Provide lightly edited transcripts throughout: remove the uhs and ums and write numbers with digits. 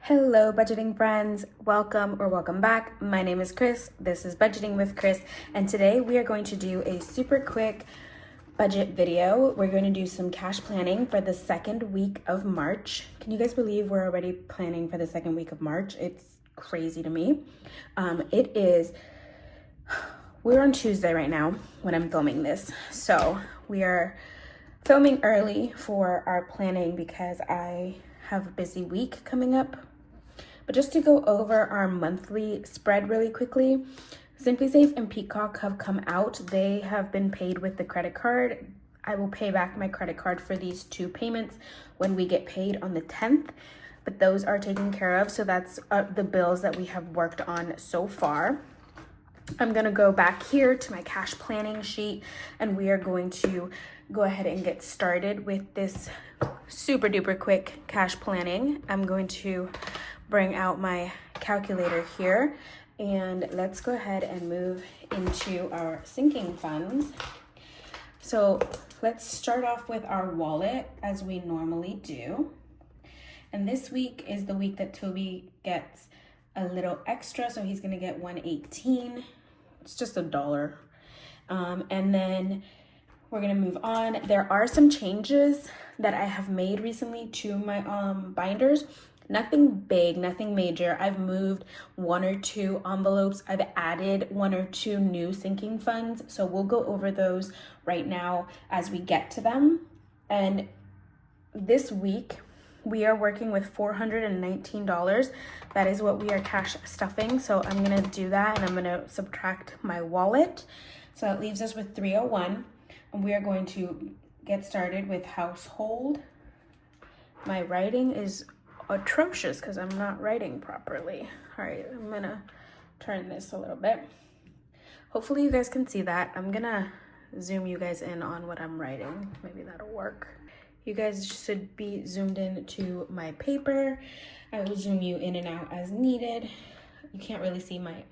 Hello, budgeting friends. Welcome back. My name is Chris. This is Budgeting with Chris, and today we are going to do a super quick budget video. We're going to do some cash planning for the second week of March. Can you guys believe we're already planning for the second week of March? It's crazy to me. We're on Tuesday right now when I'm filming this, so we are filming early for our planning because I have a busy week coming up. But just to go over our monthly spread really quickly, SimpliSafe and Peacock have come out. They have been paid with the credit card. I will pay back my credit card for these two payments when we get paid on the 10th, but those are taken care of. So that's the bills that we have worked on so far. I'm gonna go back here to my cash planning sheet, and we are going to go ahead and get started with this super duper quick cash planning. I'm going to bring out my calculator here, and let's go ahead and move into our sinking funds. So let's start off with our wallet as we normally do. And this week is the week that Toby gets a little extra, so he's gonna get $1.18. It's just $1. And then we're gonna move on. There are some changes that I have made recently to my binders. Nothing big, nothing major. I've moved one or two envelopes. I've added one or two new sinking funds. So we'll go over those right now as we get to them. And this week, we are working with $419. That is what we are cash stuffing. So I'm gonna do that, and I'm gonna subtract my wallet. So that leaves us with $301. And we are going to get started with household. My writing is atrocious because I'm not writing properly. All right, I'm gonna turn this a little bit. Hopefully you guys can see that. I'm gonna zoom you guys in on what I'm writing. Maybe that'll work. You guys should be zoomed in to my paper. I will zoom you in and out as needed. You can't really see my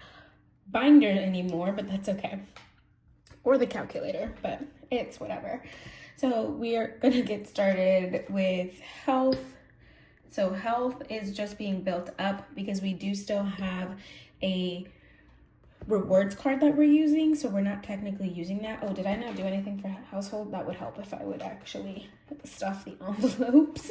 binder anymore, but that's okay. Or the calculator, but it's whatever. So we are gonna get started with health. So health is just being built up because we do still have a rewards card that we're using. So we're not technically using that. Oh, did I not do anything for household? That would help if I would actually stuff the envelopes.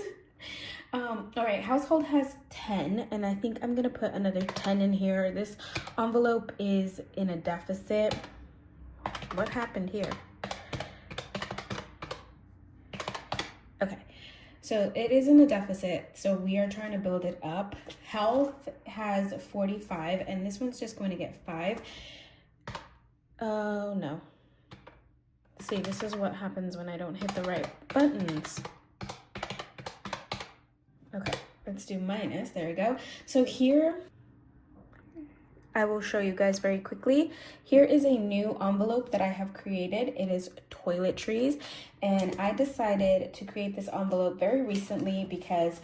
All right, household has 10, and I think I'm gonna put another 10 in here. This envelope is in a deficit. What happened here? Okay. So it is in a deficit, so we are trying to build it up. Health has 45, and this one's just going to get 5. Oh, no. See, this is what happens when I don't hit the right buttons. Okay, let's do minus. There we go. So here, I will show you guys very quickly. Here is a new envelope that I have created. It is toiletries, and I decided to create this envelope very recently because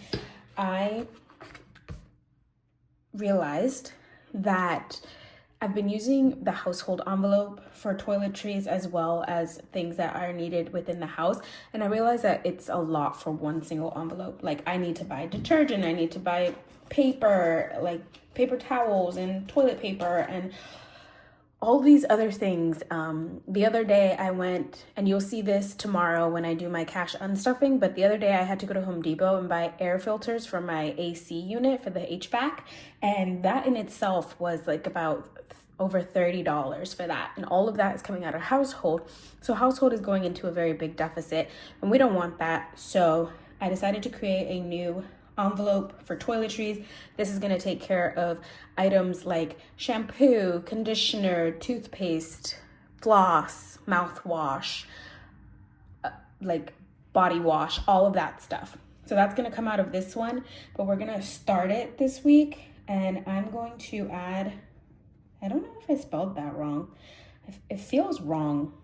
I realized that I've been using the household envelope for toiletries as well as things that are needed within the house, and I realized that it's a lot for one single envelope. Like, I need to buy detergent, I need to buy paper, like paper towels and toilet paper and all these other things. The other day I went, and you'll see this tomorrow when I do my cash unstuffing, but the other day I had to go to Home Depot and buy air filters for my AC unit for the HVAC, and that in itself was like about over $30 for that, and all of that is coming out of household. So household is going into a very big deficit, and we don't want that. So I decided to create a new envelope for toiletries. This is going to take care of items like shampoo, conditioner, toothpaste, floss, mouthwash, like body wash, all of that stuff. So that's going to come out of this one, but we're going to start it this week, and I'm going to add, I don't know if I spelled that wrong. It feels wrong,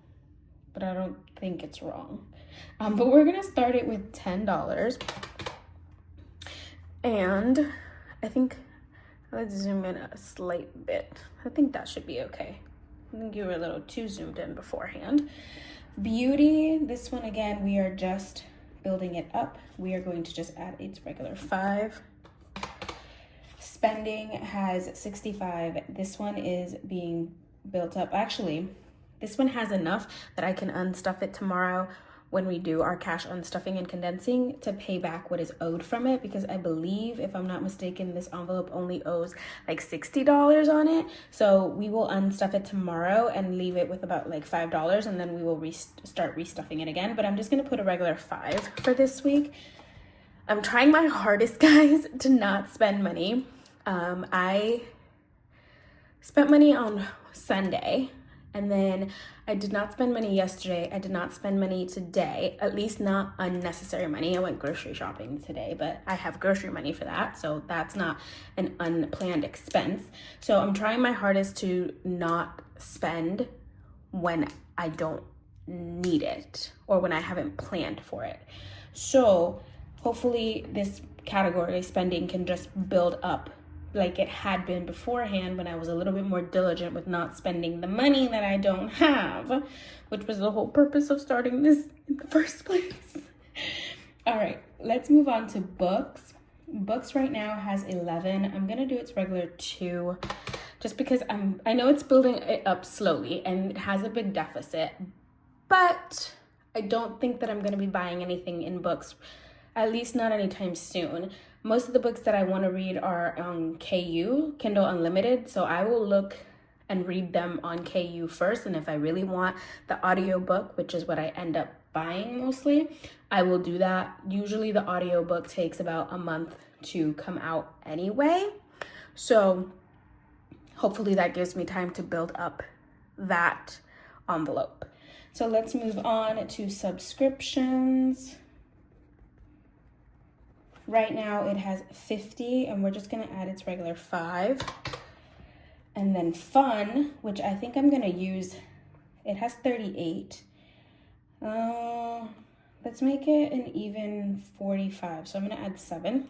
but I don't think it's wrong. But we're going to start it with $10. And I think, let's zoom in a slight bit. I think that should be okay. I think you were a little too zoomed in beforehand. Beauty, this one again, we are just building it up. We are going to just add its regular 5. spending has 65. This one is being built up. Actually, this one has enough that I can unstuff it tomorrow when we do our cash unstuffing and condensing to pay back what is owed from it, because I believe, if I'm not mistaken, this envelope only owes like $60 on it. So we will unstuff it tomorrow and leave it with about like $5, and then we will start restuffing it again. But I'm just gonna put a regular 5 for this week. I'm trying my hardest, guys, to not spend money. I spent money on Sunday, and then I did not spend money yesterday. I did not spend money today, at least not unnecessary money. I went grocery shopping today, but I have grocery money for that, so that's not an unplanned expense. So I'm trying my hardest to not spend when I don't need it or when I haven't planned for it. So hopefully this category spending can just build up like it had been beforehand, when I was a little bit more diligent with not spending the money that I don't have, which was the whole purpose of starting this in the first place. All right, let's move on to books. Books right now has 11. I'm gonna do its regular 2, just because I know it's building it up slowly and it has a big deficit, but I don't think that I'm gonna be buying anything in books, at least not anytime soon. Most of the books that I want to read are on KU, Kindle Unlimited, so I will look and read them on KU first, and if I really want the audiobook, which is what I end up buying mostly, I will do that. Usually the audiobook takes about a month to come out anyway, so hopefully that gives me time to build up that envelope. So let's move on to subscriptions. Right now it has 50, and we're just gonna add its regular 5. And then fun, which I think I'm gonna use, it has 38. Let's make it an even 45. So I'm gonna add 7.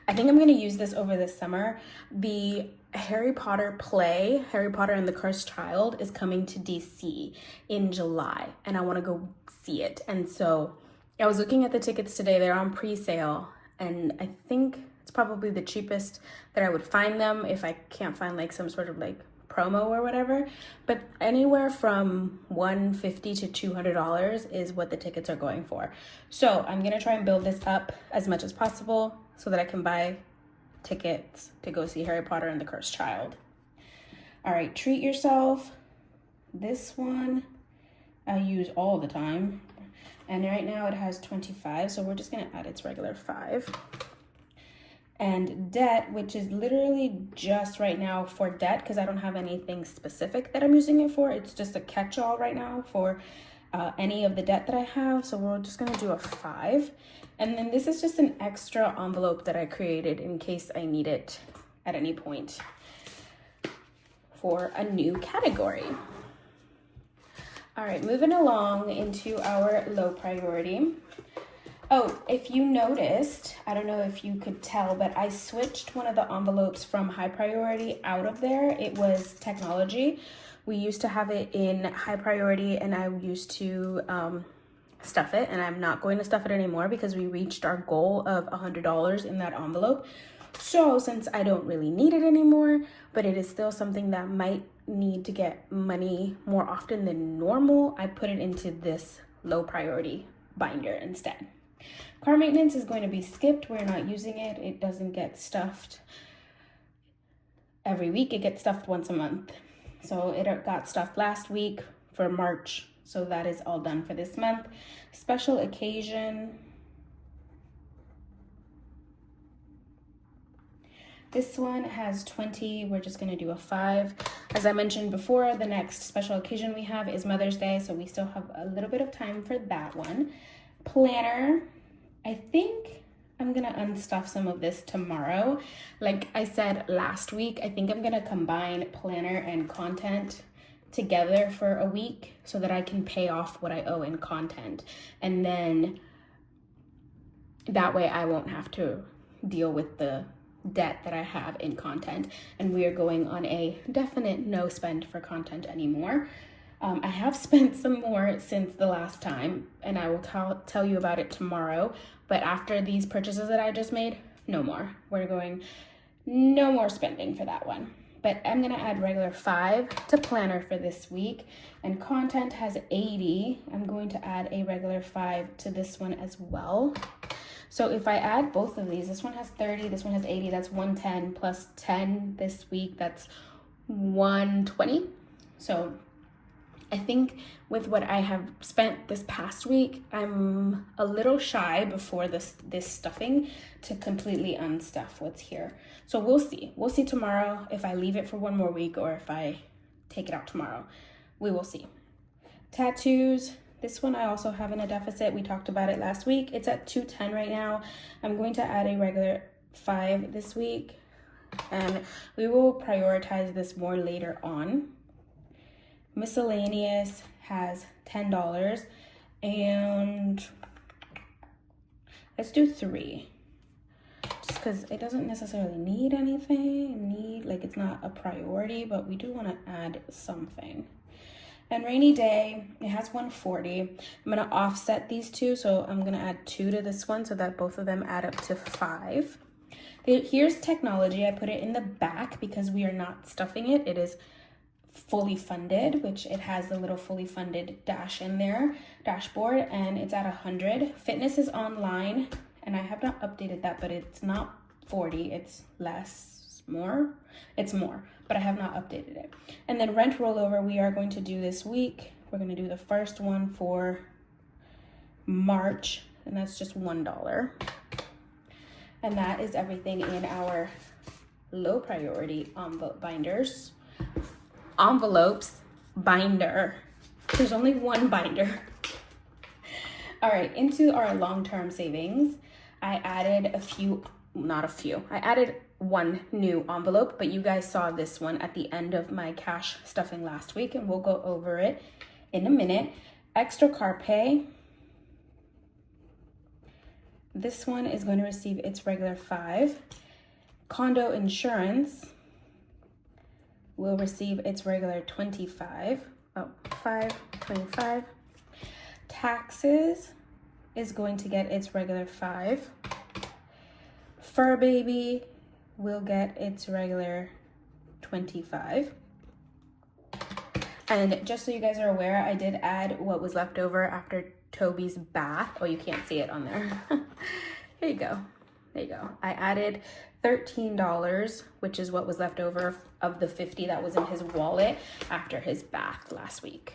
I think I'm gonna use this over the summer. The Harry Potter play, Harry Potter and the Cursed Child, is coming to DC in July, and I wanna go see it. And so I was looking at the tickets today, they're on pre-sale. And I think it's probably the cheapest that I would find them if I can't find like some sort of like promo or whatever. But anywhere from $150 to $200 is what the tickets are going for. So I'm gonna try and build this up as much as possible so that I can buy tickets to go see Harry Potter and the Cursed Child. All right, treat yourself. This one I use all the time. And right now it has 25, so we're just gonna add its regular 5. And debt, which is literally just right now for debt, because I don't have anything specific that I'm using it for. It's just a catch-all right now for any of the debt that I have. So we're just gonna do a 5. And then this is just an extra envelope that I created in case I need it at any point for a new category. All right, moving along into our low priority. Oh, if you noticed, I don't know if you could tell, but I switched one of the envelopes from high priority out of there. It was technology. We used to have it in high priority, and I used to stuff it, and I'm not going to stuff it anymore because we reached our goal of $100 in that envelope. So since I don't really need it anymore, but it is still something that might need to get money more often than normal, I put it into this low priority binder instead. Car maintenance is going to be skipped. We're not using it. It doesn't get stuffed every week. It gets stuffed once a month. So it got stuffed last week for March. So that is all done for this month. Special occasion. This one has 20. We're just gonna do a 5. As I mentioned before, the next special occasion we have is Mother's Day, so we still have a little bit of time for that one. Planner, I think I'm gonna unstuff some of this tomorrow. Like I said last week, I think I'm gonna combine planner and content together for a week so that I can pay off what I owe in content. And then that way I won't have to deal with the debt that I have in content, and we are going on a definite no spend for content anymore. I have spent some more since the last time, and I will tell you about it tomorrow, but after these purchases that I just made, no more. We're going no more spending for that one. But I'm gonna add regular 5 to planner for this week, and content has 80. I'm going to add a regular 5 to this one as well. So if I add both of these, this one has 30, this one has 80, that's 110 plus 10 this week, that's 120. So I think with what I have spent this past week, I'm a little shy before this stuffing to completely unstuff what's here. So we'll see. We'll see tomorrow if I leave it for one more week or if I take it out tomorrow. We will see. Tattoos. This one I also have in a deficit. We talked about it last week. It's at 210 right now. I'm going to add a regular 5 this week, and we will prioritize this more later on. Miscellaneous has $10, and let's do 3. Just because it doesn't necessarily need anything, like it's not a priority, but we do want to add something. And rainy day, it has 140. I'm gonna offset these two, so I'm gonna add 2 to this one so that both of them add up to 5. Here's technology. I put it in the back because we are not stuffing it. It is fully funded, which it has the little fully funded dash in there, dashboard, and it's at 100. Fitness is online, and I have not updated that, but it's not 40, it's less, more. It's more, but I have not updated it. And then rent rollover, we are going to do this week. We're going to do the first one for March, and that's just $1. And that is everything in our low priority envelope binders. Envelopes binder. There's only one binder. All right, into our long-term savings, I added I added one new envelope, but you guys saw this one at the end of my cash stuffing last week, and we'll go over it in a minute. Extra car pay. This one is going to receive its regular 5. Condo insurance will receive its regular 25. 25. Taxes is going to get its regular 5. Fur baby will get its regular 25. And just so you guys are aware, I did add what was left over after Toby's bath. Oh, you can't see it on there. Here you go. There you go. I added $13, which is what was left over of the 50 that was in his wallet after his bath last week.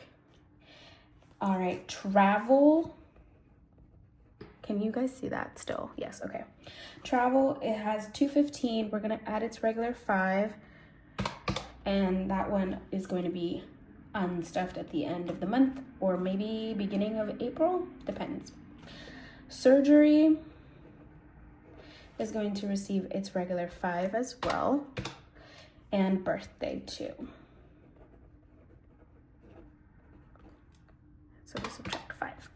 All right, travel. Can you guys see that still? Yes, okay. Travel, it has $215. We're gonna add its regular 5, and that one is going to be unstuffed at the end of the month or maybe beginning of April, depends. Surgery is going to receive its regular 5 as well, and birthday too. So we subtract 5.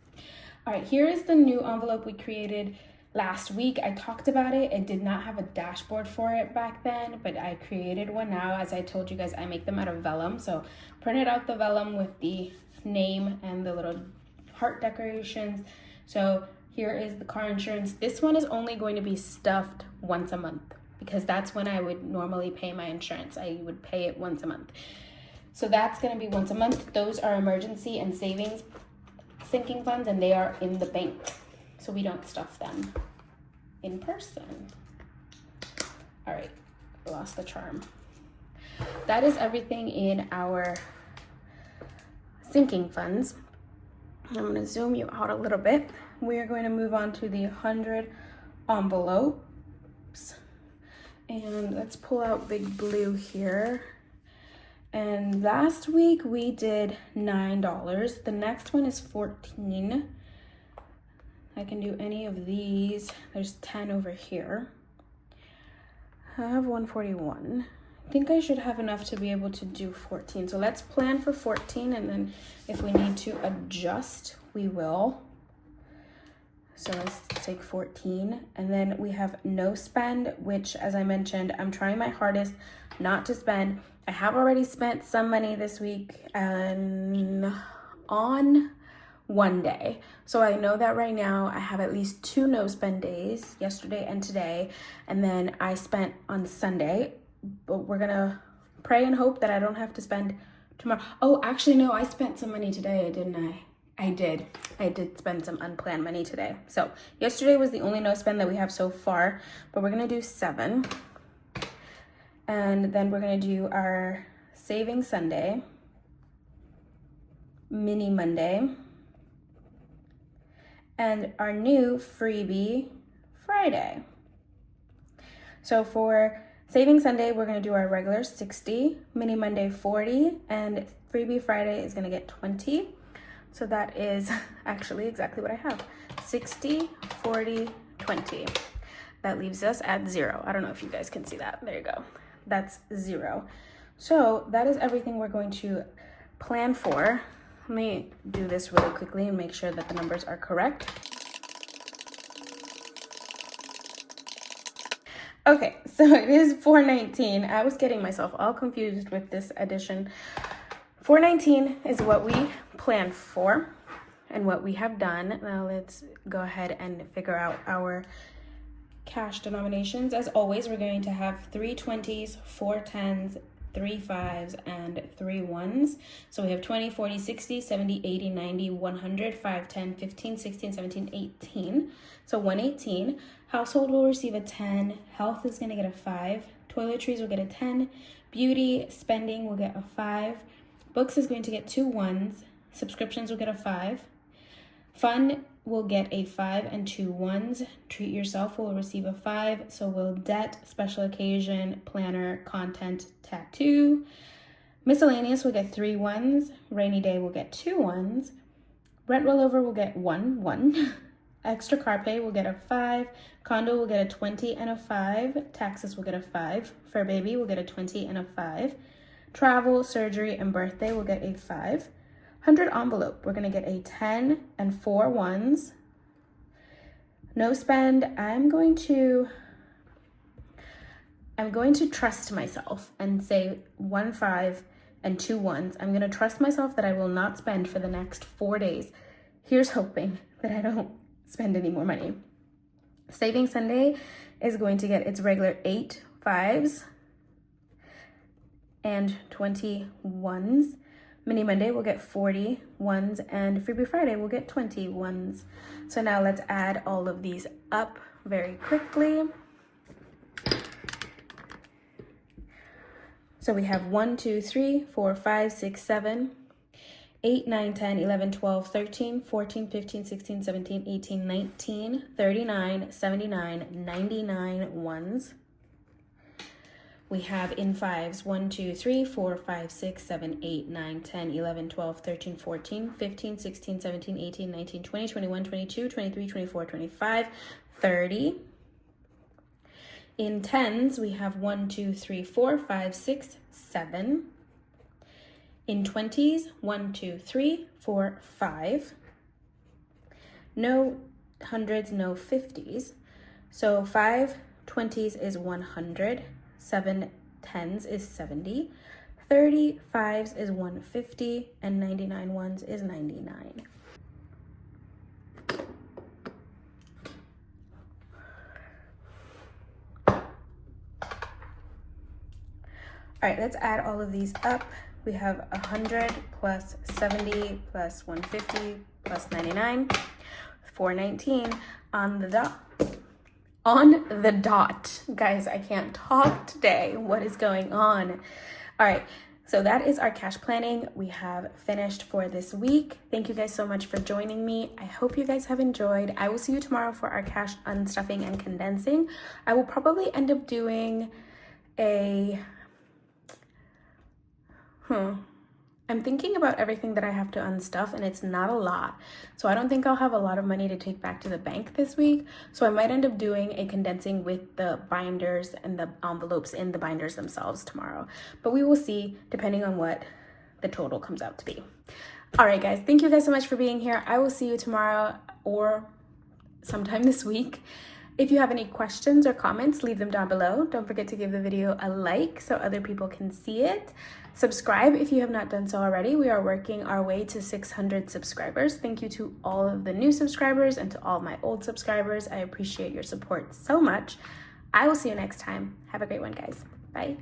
All right, here is the new envelope we created last week. I talked about it. It did not have a dashboard for it back then, but I created one now. As I told you guys, I make them out of vellum. So printed out the vellum with the name and the little heart decorations. So here is the car insurance. This one is only going to be stuffed once a month because that's when I would normally pay my insurance. I would pay it once a month. So that's gonna be once a month. Those are emergency and savings sinking funds, and they are in the bank. So we don't stuff them in person. All right, lost the charm. That is everything in our sinking funds. I'm gonna zoom you out a little bit. We are going to move on to the 100 envelopes. And let's pull out Big Blue here. And last week we did $9. The next one is $14. I can do any of these. There's 10 over here. I have 141. I think I should have enough to be able to do 14. So let's plan for 14, and then if we need to adjust, we will. So let's take 14. And then we have no spend, which, as I mentioned, I'm trying my hardest not to spend. I have already spent some money this week and on one day. So I know that right now I have at least 2 no spend days, yesterday and today, and then I spent on Sunday, but we're gonna pray and hope that I don't have to spend tomorrow. Oh, actually no, I spent some money today, didn't I? I did spend some unplanned money today. So yesterday was the only no spend that we have so far, but we're gonna do 7. And then we're gonna do our Saving Sunday, Mini Monday, and our new Freebie Friday. So for Saving Sunday, we're gonna do our regular 60, Mini Monday 40, and Freebie Friday is gonna get 20. So that is actually exactly what I have. 60, 40, 20. That leaves us at 0. I don't know if you guys can see that. There you go. That's 0. So that is everything we're going to plan for. Let me do this really quickly and make sure that the numbers are correct. Okay, so it is 419. I was getting myself all confused with this addition. 419 is what we planned for and what we have done. Now let's go ahead and figure out our cash denominations. As always, we're going to have 3 20s, 4 10s, 3 5s, and 3 1s. So we have 20, 40, 60, 70, 80, 90, 100, 5, 10, 15, 16, 17, 18. So 118. Household will receive a 10. Health is going to get a 5. Toiletries will get a 10. Beauty, spending will get a 5. Books is going to get 2 1s. Subscriptions will get a 5. Fun will get a 5 and 2 1s. Treat yourself will receive a 5. So will debt, special occasion, planner, content, tattoo. Miscellaneous will get 3 1s. Rainy day will get 2 1s. Rent rollover will get 1 1. Extra car pay will get a 5. Condo will get a 20 and a 5. Taxes will get a 5. Fur baby will get a 20 and a 5. Travel, surgery, and birthday will get a 5. 100 envelope, we're gonna get a 10 and 4 1s. No spend, I'm going to trust myself and say 1 5 and 2 1s. I'm gonna trust myself that I will not spend for the next 4 days. Here's hoping that I don't spend any more money. Saving Sunday is going to get its regular 8 5s and 20 1s. Mini Monday will get 40 1s, and Freebie Friday will get 20 1s. So now let's add all of these up very quickly. So we have 1 2 3 4 5 6 7 8 9 10 11 12 13 14 15 16 17 18 19 39 79 99 1s. We have in 5s 1 2 3 4 5 6 7 8 9 10 11 12 13 14 15 16 17 18 19 20 21 22 23 24 25 30. In 10s we have 1 2 3 4 5 6 7. In 20s 1 2 3 4 5. No hundreds, no 50s. So 5 20s is 100. 7 10s is 70, 30 5s is 150, and 99 1s is 99. All right, let's add all of these up. We have 100 plus 70 plus 150 plus 99, 419 on the dot. On the dot. Guys, I can't talk today. What is going on? All right, so that is our cash planning. We have finished for this week. Thank you guys so much for joining me. I hope you guys have enjoyed. I will see you tomorrow for our cash unstuffing and condensing. I will probably end up doing a... I'm thinking about everything that I have to unstuff, and it's not a lot. So I don't think I'll have a lot of money to take back to the bank this week. So I might end up doing a condensing with the binders and the envelopes in the binders themselves tomorrow. But we will see, depending on what the total comes out to be. All right, guys. Thank you guys so much for being here. I will see you tomorrow or sometime this week. If you have any questions or comments, leave them down below. Don't forget to give the video a like so other people can see it. Subscribe if you have not done so already. We are working our way to 600 subscribers. Thank you to all of the new subscribers and to all my old subscribers. I appreciate your support so much. I will see you next time. Have a great one, guys. Bye.